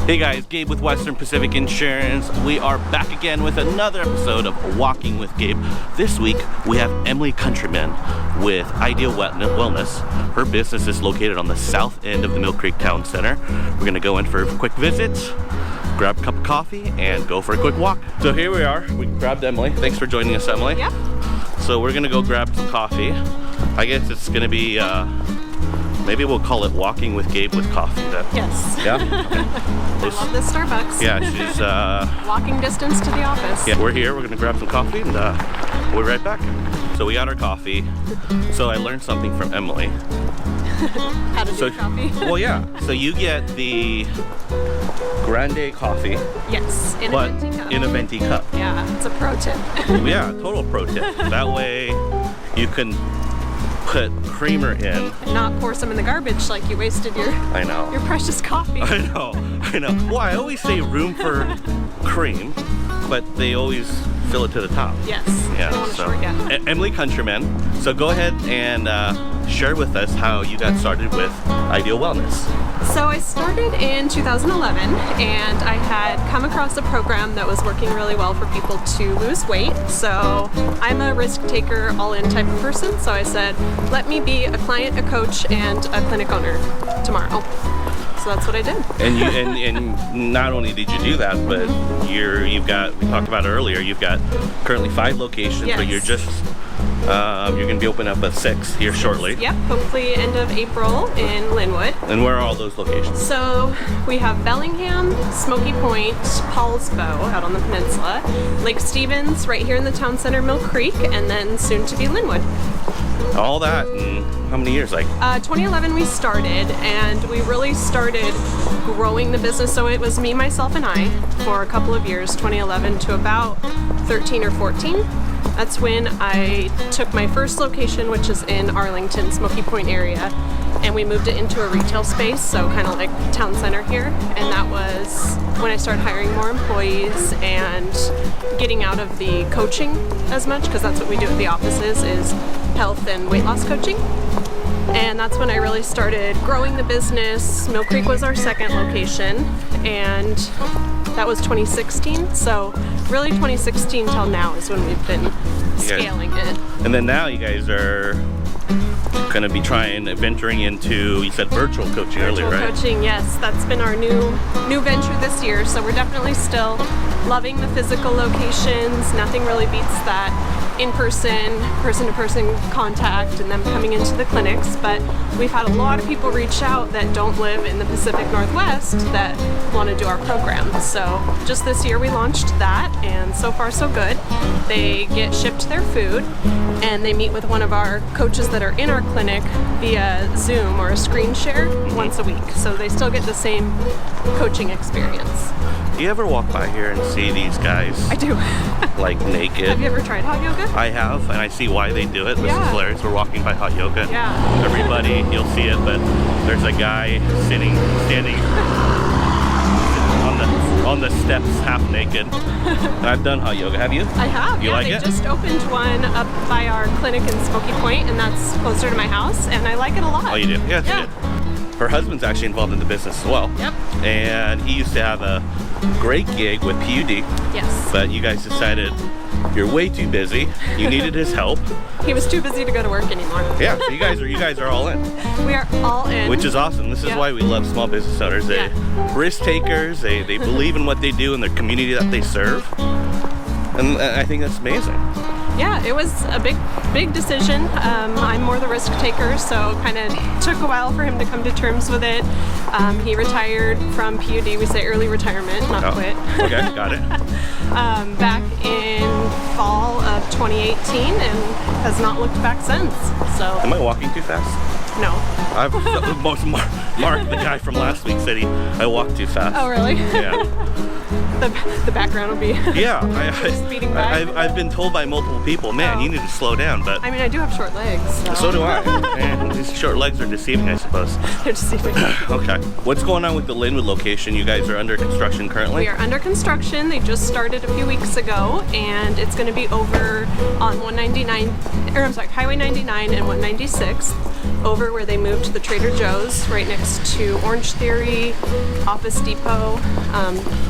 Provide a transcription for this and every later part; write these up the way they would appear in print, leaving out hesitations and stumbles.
Hey guys, Gabe with Western Pacific Insurance. We are back again with another episode of Walking with Gabe. This week we have Emily Countryman with Ideal Wellness. Her business is located on the south end of the Mill Creek Town Center. We're gonna go in for a quick visit, grab a cup of coffee, and go for a quick walk. So here we are. We grabbed Emily. Thanks for joining us, Emily. Yep. So we're gonna go grab some coffee. I guess it's gonna be maybe we'll call it Walking with Gabe with coffee then. Yes. Yeah? Okay. I love this Starbucks. Yeah, she's walking distance to the office. yeah, we're here. We're gonna grab some coffee and we'll be right back. So we got our coffee. So I learned something from Emily. How to do coffee. Well, yeah. So you get the grande coffee, Yes, in but a venti cup. in a venti cup. Yeah, it's a pro tip. Yeah, total pro tip. That way you can put creamer in. And not pour some in the garbage like you wasted your precious coffee. I know. Well, I always say room for cream, but they always fill it to the top. Yes. Yeah. Don't want to So forget. Emily Countryman. So go ahead and share with us how you got started with Ideal Wellness. So I started in 2011 and I had come across a program that was working really well for people to lose weight. So I'm a risk taker, all-in type of person. So I said, let me be a client, a coach, and a clinic owner tomorrow. So that's what I did. And you and not only did you do that, but you've got, we talked about it earlier, you've got currently 5 locations, Yes. but you're just you're gonna be opening up a 6th here shortly. Yep, hopefully end of April in Linwood. And where are all those locations? So we have Bellingham, Smoky Point, Paulsbo out on the peninsula, Lake Stevens right here in the town center, Mill Creek, and then soon to be Linwood. All that in how many years? Like 2011 we started, and we really started growing the business. So it was me, myself, and I for a couple of years, 2011 to about 13 or 14. That's when I took my first location, which is in Arlington, Smoky Point area, and we moved it into a retail space, so kind of like town center here. And that was when I started hiring more employees and getting out of the coaching as much, because that's what we do at the offices, is health and weight loss coaching. And that's when I really started growing the business. Mill Creek was our second location, and that was 2016. So really 2016 till now is when we've been scaling it. And then now you guys are gonna be venturing into, you said virtual coaching earlier, right? Virtual coaching, yes. That's been our new venture this year. So we're definitely still loving the physical locations. Nothing really beats that in-person, person-to-person contact and them coming into the clinics, but we've had a lot of people reach out that don't live in the Pacific Northwest that want to do our program. So just this year we launched that, and so far so good. They get shipped their food and they meet with one of our coaches that are in our clinic via Zoom or a screen share once a week. So they still get the same coaching experience. Do you ever walk by here and see these guys? I do. Like naked? Have you ever tried hot yoga? I have, and I see why they do it. This is hilarious. We're walking by hot yoga. Yeah. Everybody, you'll see it, but there's a guy standing on the steps, half naked. And I've done hot yoga. Have you? I have. You like they it? just opened one up by our clinic in Smoky Point, and that's closer to my house, and I like it a lot. Oh, you do? Yeah, Yeah. you do. Her husband's actually involved in the business as well. Yep. And he used to have a great gig with PUD. Yes. But you guys decided you're way too busy. You needed his help. He was too busy to go to work anymore. Yeah, so you guys are all in. We are all in. Which is awesome. This is Yeah. why we love small business owners. They risk takers, they believe in what they do and the community that they serve. And I think that's amazing. Yeah, it was a big decision. I'm more the risk taker, so kind of took a while for him to come to terms with it. He retired from PUD. We say early retirement, not quit. Okay, got it. Back in fall of 2018 and has not looked back since. So Am I walking too fast? no. Mark, the guy from last week, said I walked too fast. Oh really? Yeah. the background will be Yeah, speeding by. I've been told by multiple people, man, you need to slow down, but I mean, I do have short legs. so do I. And these short legs are deceiving, I suppose. They're deceiving. Okay. What's going on with the Linwood location? You guys are under construction currently? We are under construction. They just started a few weeks ago, and it's going to be over on Highway 99 and 196. over where they moved to the Trader Joe's, right next to Orange Theory, Office Depot,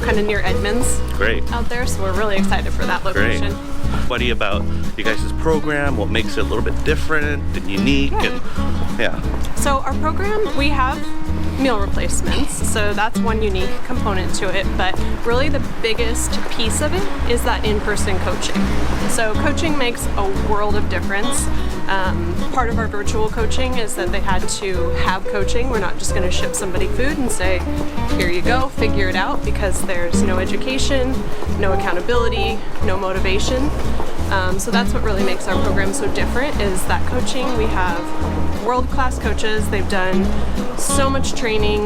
kind of near Edmonds. Great. Out there, so we're really excited for that location. Great. What do you about you guys' program? What makes it a little bit different and unique? And yeah. So our program, we have meal replacements, so that's one unique component to it, but really the biggest piece of it is that in-person coaching. So coaching makes a world of difference. Part of our virtual coaching is that they had to have coaching. We're not just going to ship somebody food and say, here you go, figure it out, because there's no education, no accountability, no motivation. So that's what really makes our program so different, is that coaching. We have world-class coaches. They've done so much training.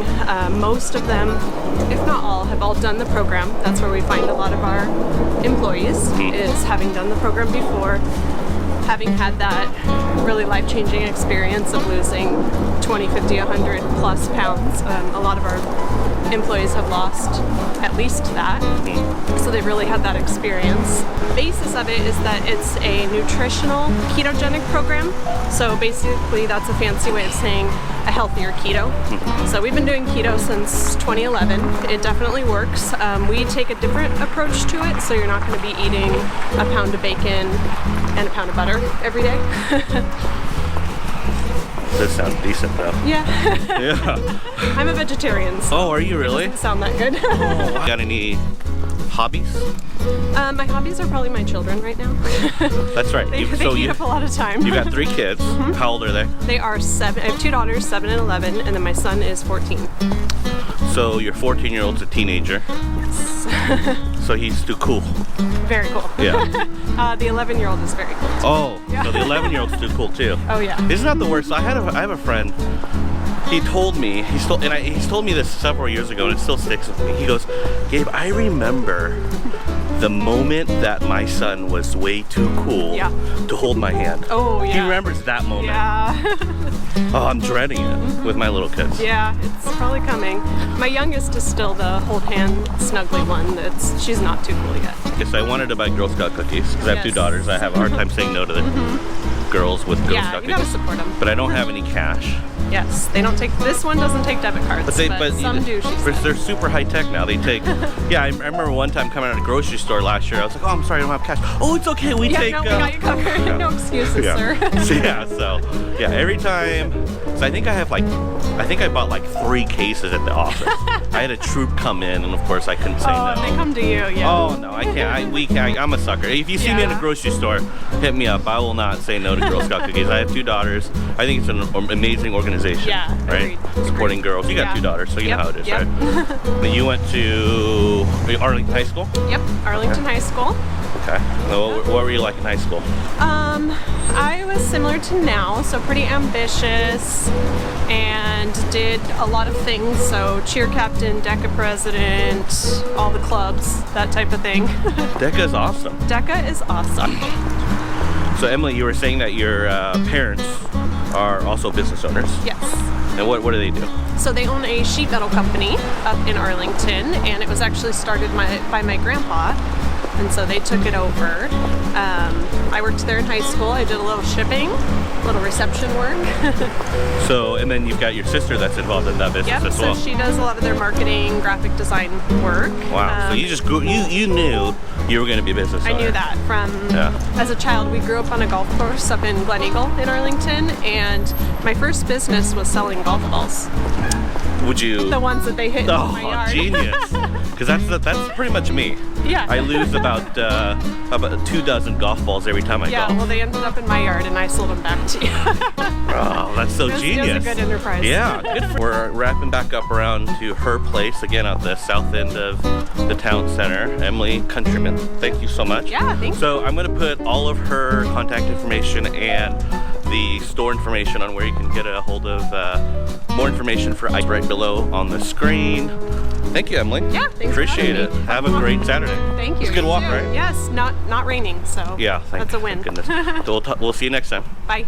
Most of them, if not all, have all done the program. That's where we find a lot of our employees, is having done the program before, having had that really life-changing experience of losing 20, 50, 100 plus pounds. A lot of our employees have lost at least that. So they've really had that experience. The basis of it is that it's a nutritional ketogenic program. So basically that's a fancy way of saying a healthier keto. So we've been doing keto since 2011. It definitely works. We take a different approach to it, so you're not going to be eating a pound of bacon and a pound of butter every day. Does sound decent though. Yeah. Yeah. I'm a vegetarian. So oh, are you really? It doesn't sound that good. Oh, got any hobbies? My hobbies are probably my children right now. That's right. They eat up a lot of time. You got 3 kids. How old are they? They are 7. I have 2 daughters, 7 and 11, and then my son is 14. So your 14-year-old's a teenager. Yes. So he's too cool. Very cool. Yeah. The 11-year-old is very cool. Oh, yeah. So the 11-year-old's too cool too. Oh yeah. Isn't that the worst? I have a friend. He told me, he's told me this several years ago, and it still sticks with me. He goes, Gabe, I remember the moment that my son was way too cool to hold my hand. Oh yeah. He remembers that moment. Yeah. Oh, I'm dreading it with my little kids. Yeah, it's probably coming. My youngest is still the hold hand snuggly one. She's not too cool yet. Yes, I wanted to buy Girl Scout cookies because I have 2 daughters. I have a hard time saying no to the girls with Girl Scout cookies. Yeah, you gotta support them. But I don't have any cash. Yes, they don't take. This one doesn't take debit cards, but some do. She said. They're super high tech now. They take. Yeah, I remember one time coming out of a grocery store last year. I was like, oh, I'm sorry, I don't have cash. Oh, it's okay. We take. No, we got you covered. Yeah. No excuses, sir. So every time. So I think I bought like 3 cases at the office. I had a troop come in, and of course I couldn't say no. Oh, they come to you, yeah. Oh no, I can't. We can't. I'm a sucker. If you see me in a grocery store, hit me up. I will not say no to Girl Scout cookies. I have 2 daughters. I think it's an amazing organization. Yeah. Right. Agreed. Supporting girls. You got 2 daughters, so you know how it is, right? You went to Arlington High School. Yep, Arlington High School. Okay. What were you like in high school? I was similar to now, so pretty ambitious, and did a lot of things. So cheer captain, DECA president, all the clubs, that type of thing. DECA is awesome. DECA is awesome. So Emily, you were saying that your parents are also business owners. Yes. And what do they do? So they own a sheet metal company up in Arlington, and it was actually started by my grandpa. And so they took it over. I worked there in high school. I did a little shipping, a little reception work. So, and then you've got your sister that's involved in that business as well. So she does a lot of their marketing, graphic design work. Wow. So you just grew, you knew you were going to be a business owner. I knew that from as a child. We grew up on a golf course up in Glen Eagle in Arlington, and my first business was selling golf balls. Would you? The ones that they hit in my yard. Genius. Because that's pretty much me. Yeah. I lose about 24 golf balls every time I golf. Yeah, well, they ended up in my yard, and I sold them back to you. Oh, that's so genius. It was a good enterprise. Yeah, good. We're wrapping back up around to her place, again, at the south end of the town center, Emily Countryman. Thank you so much. Yeah, thank you. So I'm going to put all of her contact information and the store information on where you can get a hold of more information for Ike right below on the screen. Thank you, Emily. Yeah, thanks Appreciate for it. having me. Have a great Saturday. Thank you. It's a good walk, too. right? Yes, not raining, so yeah, that's a win. Thank goodness. So we'll see you next time. Bye.